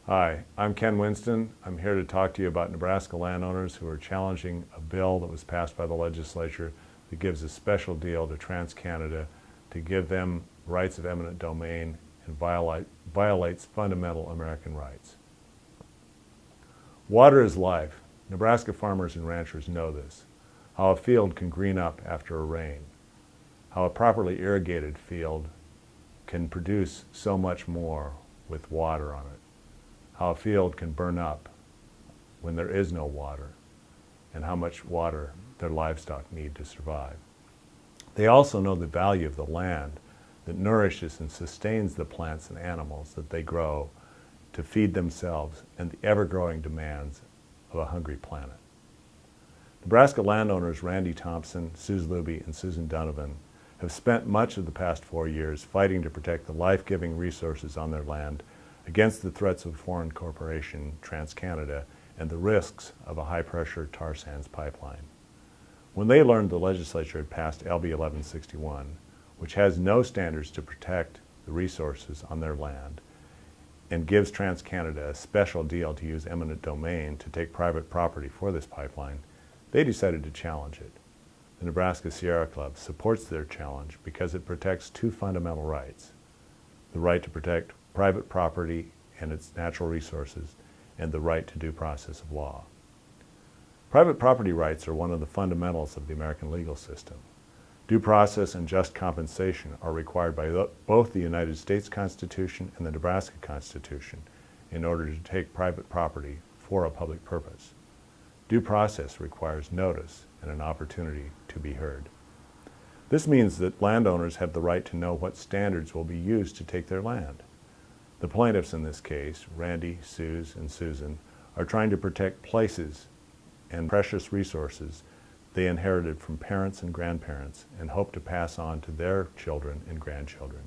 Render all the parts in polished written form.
Hi, I'm Ken Winston. I'm here to talk to you about Nebraska landowners who are challenging a bill that was passed by the legislature that gives a special deal to TransCanada to give them rights of eminent domain and violates fundamental American rights. Water is life. Nebraska farmers and ranchers know this. How a field can green up after a rain. How a properly irrigated field can produce so much more with water on it. How a field can burn up when there is no water, and how much water their livestock need to survive. They also know the value of the land that nourishes and sustains the plants and animals that they grow to feed themselves and the ever-growing demands of a hungry planet. Nebraska landowners Randy Thompson, Suze Luby, and Susan Donovan have spent much of the past 4 years fighting to protect the life-giving resources on their land against the threats of foreign corporation, TransCanada, and the risks of a high-pressure tar sands pipeline. When they learned the legislature had passed LB 1161, which has no standards to protect the resources on their land, and gives TransCanada a special deal to use eminent domain to take private property for this pipeline, they decided to challenge it. The Nebraska Sierra Club supports their challenge because it protects two fundamental rights: the right to protect private property and its natural resources, and the right to due process of law. Private property rights are one of the fundamentals of the American legal system. Due process and just compensation are required by both the United States Constitution and the Nebraska Constitution in order to take private property for a public purpose. Due process requires notice and an opportunity to be heard. This means that landowners have the right to know what standards will be used to take their land. The plaintiffs in this case, Randy, Suze, and Susan, are trying to protect places and precious resources they inherited from parents and grandparents and hope to pass on to their children and grandchildren.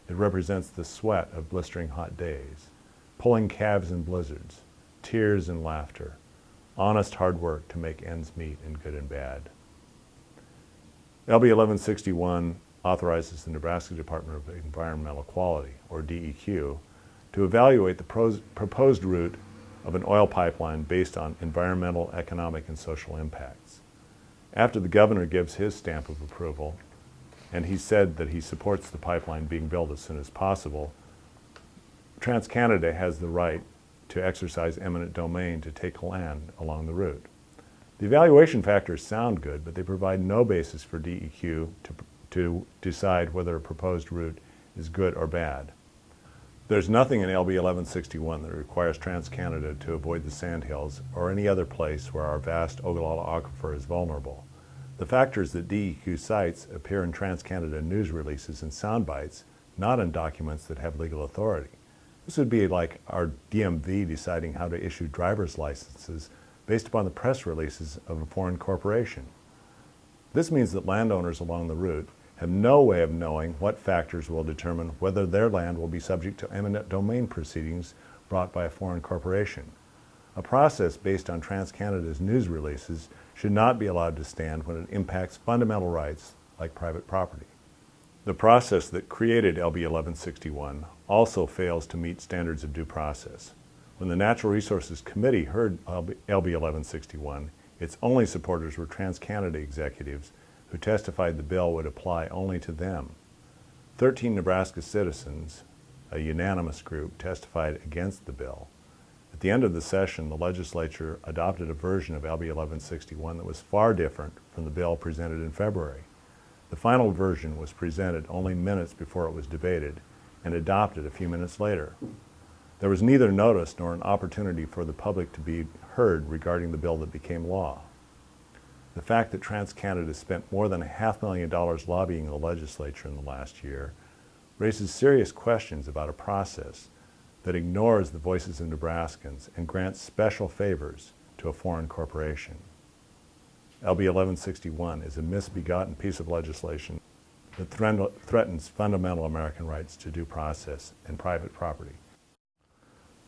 It represents the sweat of blistering hot days, pulling calves in blizzards, tears and laughter, honest hard work to make ends meet in good and bad. LB 1161 authorizes the Nebraska Department of Environmental Quality, or DEQ, to evaluate the proposed route of an oil pipeline based on environmental, economic, and social impacts. After the governor gives his stamp of approval, and he said that he supports the pipeline being built as soon as possible, TransCanada has the right to exercise eminent domain to take land along the route. The evaluation factors sound good, but they provide no basis for DEQ to decide whether a proposed route is good or bad. There's nothing in LB 1161 that requires TransCanada to avoid the sandhills or any other place where our vast Ogallala aquifer is vulnerable. The factors that DEQ cites appear in TransCanada news releases and sound bites, not in documents that have legal authority. This would be like our DMV deciding how to issue driver's licenses based upon the press releases of a foreign corporation. This means that landowners along the route have no way of knowing what factors will determine whether their land will be subject to eminent domain proceedings brought by a foreign corporation. A process based on TransCanada's news releases should not be allowed to stand when it impacts fundamental rights like private property. The process that created LB 1161 also fails to meet standards of due process. When the Natural Resources Committee heard LB 1161, its only supporters were TransCanada executives who testified the bill would apply only to them. 13 Nebraska citizens, a unanimous group, testified against the bill. At the end of the session, the legislature adopted a version of LB 1161 that was far different from the bill presented in February. The final version was presented only minutes before it was debated and adopted a few minutes later. There was neither notice nor an opportunity for the public to be heard regarding the bill that became law. The fact that TransCanada spent more than $500,000 lobbying the legislature in the last year raises serious questions about a process that ignores the voices of Nebraskans and grants special favors to a foreign corporation. LB 1161 is a misbegotten piece of legislation that threatens fundamental American rights to due process and private property.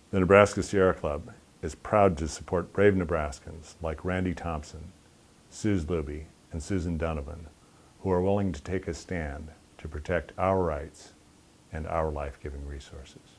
The Nebraska Sierra Club is proud to support brave Nebraskans like Randy Thompson, Suze Luby, and Susan Donovan, who are willing to take a stand to protect our rights and our life-giving resources.